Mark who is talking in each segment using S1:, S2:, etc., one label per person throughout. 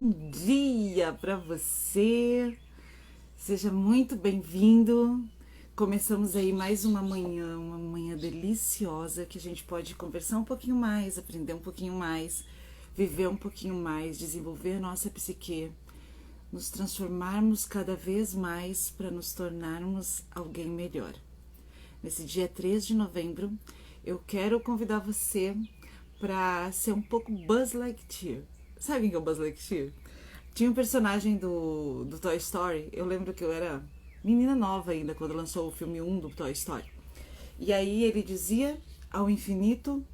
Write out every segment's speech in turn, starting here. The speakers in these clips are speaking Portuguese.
S1: Bom dia para você, seja muito bem-vindo. Começamos aí mais uma manhã deliciosa que a gente pode conversar um pouquinho mais, aprender um pouquinho mais, viver um pouquinho mais, desenvolver nossa psique, nos transformarmos cada vez mais para nos tornarmos alguém melhor. Nesse dia 3 de novembro, eu quero convidar você para ser um pouco Buzz Lightyear. Sabe quem que é o Buzz Lightyear? Tinha um personagem do Toy Story, eu lembro que eu era menina nova ainda quando lançou o filme 1 do Toy Story. E aí ele dizia ao infinito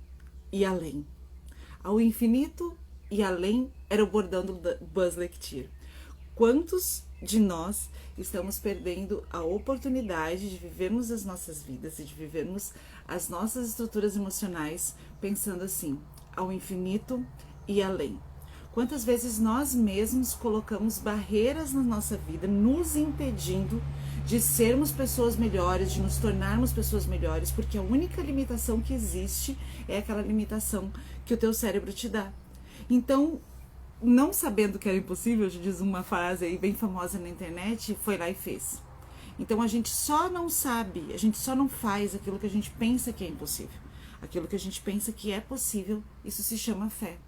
S1: e além. Ao infinito e além era o bordão do Buzz Lightyear. Quantos de nós estamos perdendo a oportunidade de vivermos as nossas vidas e de vivermos as nossas estruturas emocionais pensando assim, ao infinito e além? Quantas vezes nós mesmos colocamos barreiras na nossa vida, nos impedindo de sermos pessoas melhores, de nos tornarmos pessoas melhores, porque a única limitação que existe é aquela limitação que o teu cérebro te dá. Então, não sabendo que era impossível, diz uma frase aí bem famosa na internet, foi lá e fez. Então a gente só não sabe, a gente só não faz aquilo que a gente pensa que é impossível. Aquilo que a gente pensa que é possível, isso se chama fé.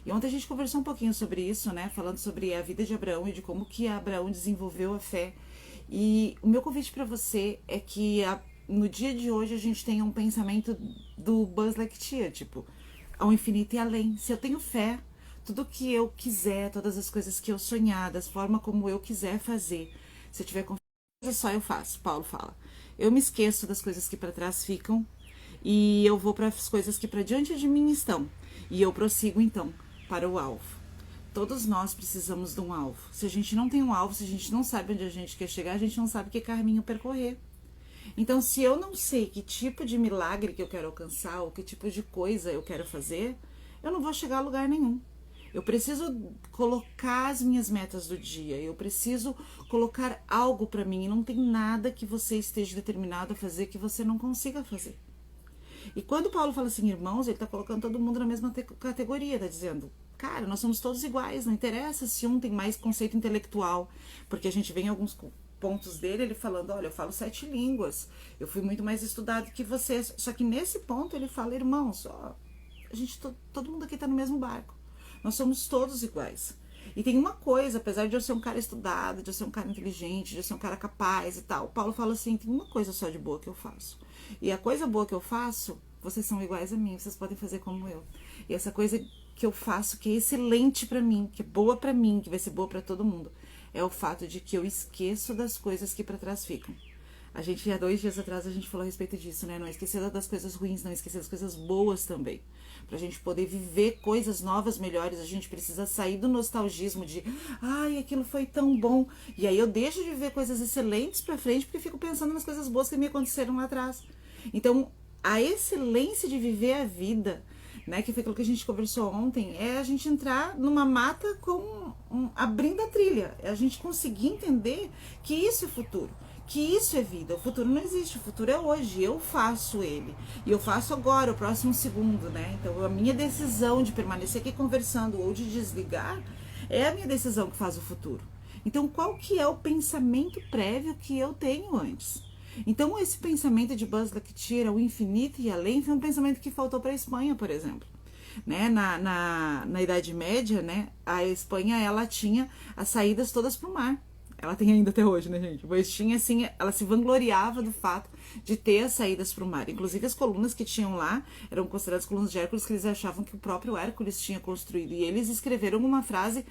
S1: E ontem a gente conversou um pouquinho sobre isso, né? Falando sobre a vida de Abraão e de como que Abraão desenvolveu a fé. E o meu convite para você é que no dia de hoje a gente tenha um pensamento do Buzz Lightyear, tipo, ao infinito e além. Se eu tenho fé, tudo que eu quiser, todas as coisas que eu sonhar, da forma como eu quiser fazer, se eu tiver confiança, só eu faço. Paulo fala. Eu me esqueço das coisas que para trás ficam e eu vou para as coisas que para diante de mim estão. E eu prossigo então para o alvo. Todos nós precisamos de um alvo. Se a gente não tem um alvo, se a gente não sabe onde a gente quer chegar, a gente não sabe que caminho percorrer. Então, se eu não sei que tipo de milagre que eu quero alcançar, ou que tipo de coisa eu quero fazer, eu não vou chegar a lugar nenhum. Eu preciso colocar as minhas metas do dia, eu preciso colocar algo para mim, e não tem nada que você esteja determinado a fazer que você não consiga fazer. E quando Paulo fala assim, irmãos, ele está colocando todo mundo na mesma categoria, está dizendo, cara, nós somos todos iguais, não interessa se um tem mais conceito intelectual, porque a gente vê em alguns pontos dele, ele falando, olha, eu falo 7 línguas, eu fui muito mais estudado que vocês, só que nesse ponto ele fala, irmãos, ó, a gente, todo mundo aqui está no mesmo barco, nós somos todos iguais. E tem uma coisa, apesar de eu ser um cara estudado, de eu ser um cara inteligente, de eu ser um cara capaz e tal, Paulo fala assim, tem uma coisa só de boa que eu faço. E a coisa boa que eu faço, vocês são iguais a mim, vocês podem fazer como eu. E essa coisa que eu faço, que é excelente pra mim, que é boa pra mim, que vai ser boa pra todo mundo, é o fato de que eu esqueço das coisas que pra trás ficam. A gente, há 2 dias atrás, a gente falou a respeito disso, né? Não esquecer das coisas ruins, não esquecer das coisas boas também. Pra gente poder viver coisas novas, melhores, a gente precisa sair do nostalgismo de ai, aquilo foi tão bom. E aí eu deixo de viver coisas excelentes pra frente porque fico pensando nas coisas boas que me aconteceram lá atrás. Então, a excelência de viver a vida, né, que foi aquilo que a gente conversou ontem, é a gente entrar numa mata abrindo a trilha. É a gente conseguir entender que isso é futuro. Que isso é vida, o futuro não existe, o futuro é hoje, eu faço ele, e eu faço agora, o próximo segundo, né, então a minha decisão de permanecer aqui conversando ou de desligar, é a minha decisão que faz o futuro. Então qual que é o pensamento prévio que eu tenho antes? Então esse pensamento de Buzz Lightyear ao infinito e além foi um pensamento que faltou para a Espanha, por exemplo. Né? Na Idade Média, né, a Espanha ela tinha as saídas todas para o mar. Ela tem ainda até hoje, né, gente? Mas tinha, assim, ela se vangloriava do fato de ter as saídas para o mar. Inclusive, as colunas que tinham lá eram consideradas colunas de Hércules, que eles achavam que o próprio Hércules tinha construído. E eles escreveram uma frase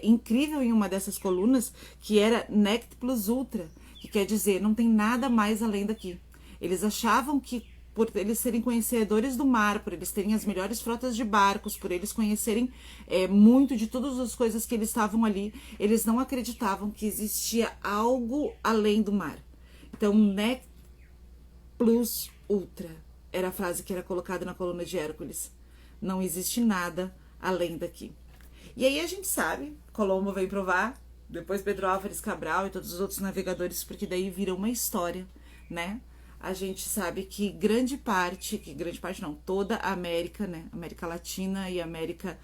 S1: incrível em uma dessas colunas, que era Nec plus ultra, que quer dizer, não tem nada mais além daqui. Eles achavam que por eles serem conhecedores do mar, por eles terem as melhores frotas de barcos, por eles conhecerem muito de todas as coisas que eles estavam ali, eles não acreditavam que existia algo além do mar. Então, Nec plus ultra era a frase que era colocada na coluna de Hércules. Não existe nada além daqui. E aí a gente sabe, Colombo vem provar, depois Pedro Álvares Cabral e todos os outros navegadores, porque daí vira uma história, né? a gente sabe que grande parte não, toda a América, né, América Latina e América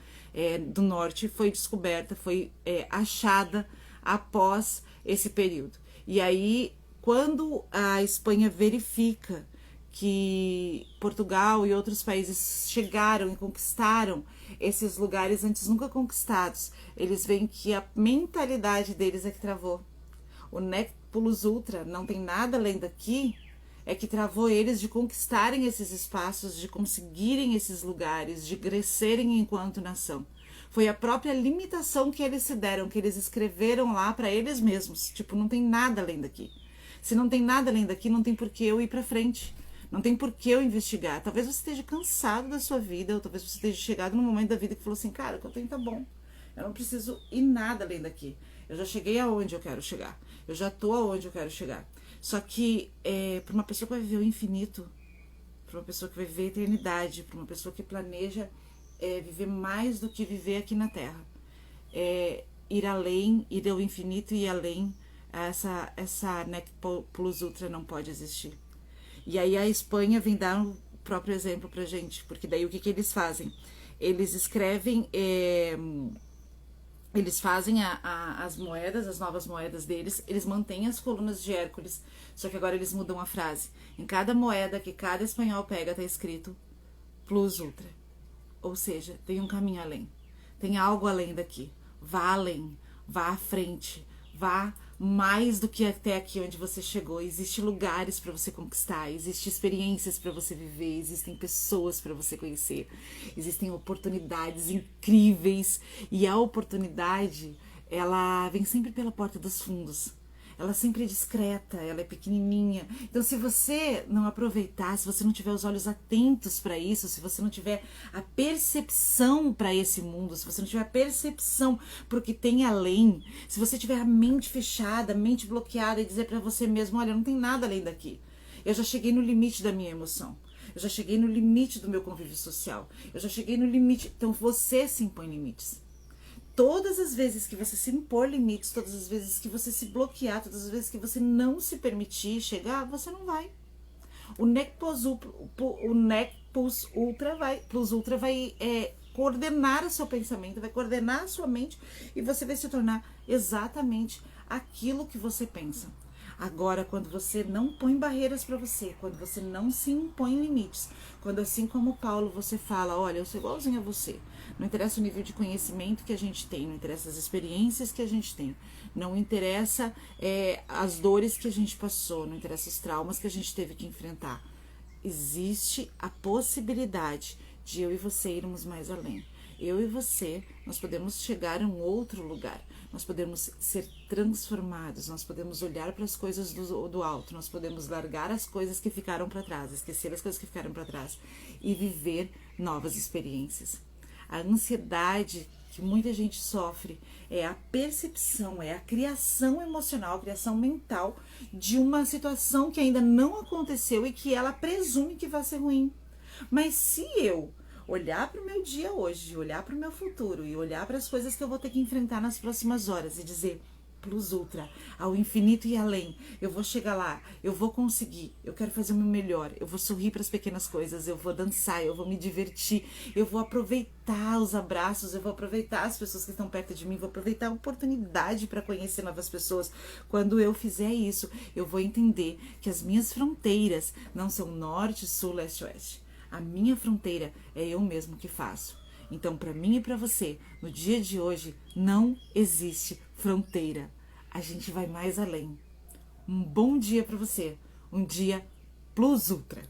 S1: do Norte foi descoberta, foi achada após esse período. E aí, quando a Espanha verifica que Portugal e outros países chegaram e conquistaram esses lugares antes nunca conquistados, eles veem que a mentalidade deles é que travou. O Nec Plus Ultra não tem nada além daqui, é que travou eles de conquistarem esses espaços, de conseguirem esses lugares, de crescerem enquanto nação. Foi a própria limitação que eles se deram, que eles escreveram lá para eles mesmos. Tipo, não tem nada além daqui. Se não tem nada além daqui, não tem por que eu ir para frente. Não tem por que eu investigar. Talvez você esteja cansado da sua vida, ou talvez você esteja chegado num momento da vida que falou assim, cara, o que eu tenho tá bom. Eu não preciso ir nada além daqui. Eu já cheguei aonde eu quero chegar. Eu já tô aonde eu quero chegar. Só que para uma pessoa que vai viver o infinito, para uma pessoa que vai viver a eternidade, para uma pessoa que planeja viver mais do que viver aqui na Terra, ir além, ir ao infinito e ir além, essa Nec Plus Ultra não pode existir. E aí a Espanha vem dar um próprio exemplo pra gente, porque daí o que eles fazem? Eles escrevem, eles fazem as moedas, as novas moedas deles, eles mantêm as colunas de Hércules, só que agora eles mudam a frase. Em cada moeda que cada espanhol pega tá escrito Plus Ultra. Ou seja, tem um caminho além, tem algo além daqui. Vá além, vá à frente, vá mais do que até aqui onde você chegou. Existem lugares para você conquistar, existem experiências para você viver, existem pessoas para você conhecer, existem oportunidades incríveis, e a oportunidade, ela vem sempre pela porta dos fundos. Ela sempre é discreta, ela é pequenininha. Então, se você não aproveitar, se você não tiver os olhos atentos para isso, se você não tiver a percepção para esse mundo, se você não tiver a percepção para o que tem além, se você tiver a mente fechada, a mente bloqueada e dizer para você mesmo, olha, não tem nada além daqui. Eu já cheguei no limite da minha emoção. Eu já cheguei no limite do meu convívio social. Eu já cheguei no limite. Então, você se impõe limites. Todas as vezes que você se impor limites, todas as vezes que você se bloquear, todas as vezes que você não se permitir chegar, você não vai. O Nec Plus Ultra vai coordenar o seu pensamento, vai coordenar a sua mente, e você vai se tornar exatamente aquilo que você pensa. Agora, quando você não põe barreiras para você, quando você não se impõe limites, quando assim como Paulo você fala, olha, eu sou igualzinho a você, não interessa o nível de conhecimento que a gente tem, não interessa as experiências que a gente tem, não interessa as dores que a gente passou, não interessa os traumas que a gente teve que enfrentar. Existe a possibilidade de eu e você irmos mais além. Eu e você, nós podemos chegar a um outro lugar, nós podemos ser transformados, nós podemos olhar para as coisas do alto, nós podemos largar as coisas que ficaram para trás, esquecer as coisas que ficaram para trás e viver novas experiências. A ansiedade que muita gente sofre é a percepção, é a criação emocional, a criação mental de uma situação que ainda não aconteceu e que ela presume que vai ser ruim. Mas se eu olhar para o meu dia hoje, olhar para o meu futuro e olhar para as coisas que eu vou ter que enfrentar nas próximas horas e dizer, Plus Ultra, ao infinito e além, eu vou chegar lá, eu vou conseguir, eu quero fazer o meu melhor, eu vou sorrir para as pequenas coisas, eu vou dançar, eu vou me divertir, eu vou aproveitar os abraços, eu vou aproveitar as pessoas que estão perto de mim, vou aproveitar a oportunidade para conhecer novas pessoas. Quando eu fizer isso, eu vou entender que as minhas fronteiras não são norte, sul, leste, oeste. A minha fronteira é eu mesmo que faço. Então, para mim e para você, no dia de hoje, não existe fronteira. A gente vai mais além. Um bom dia para você. Um dia Plus Ultra.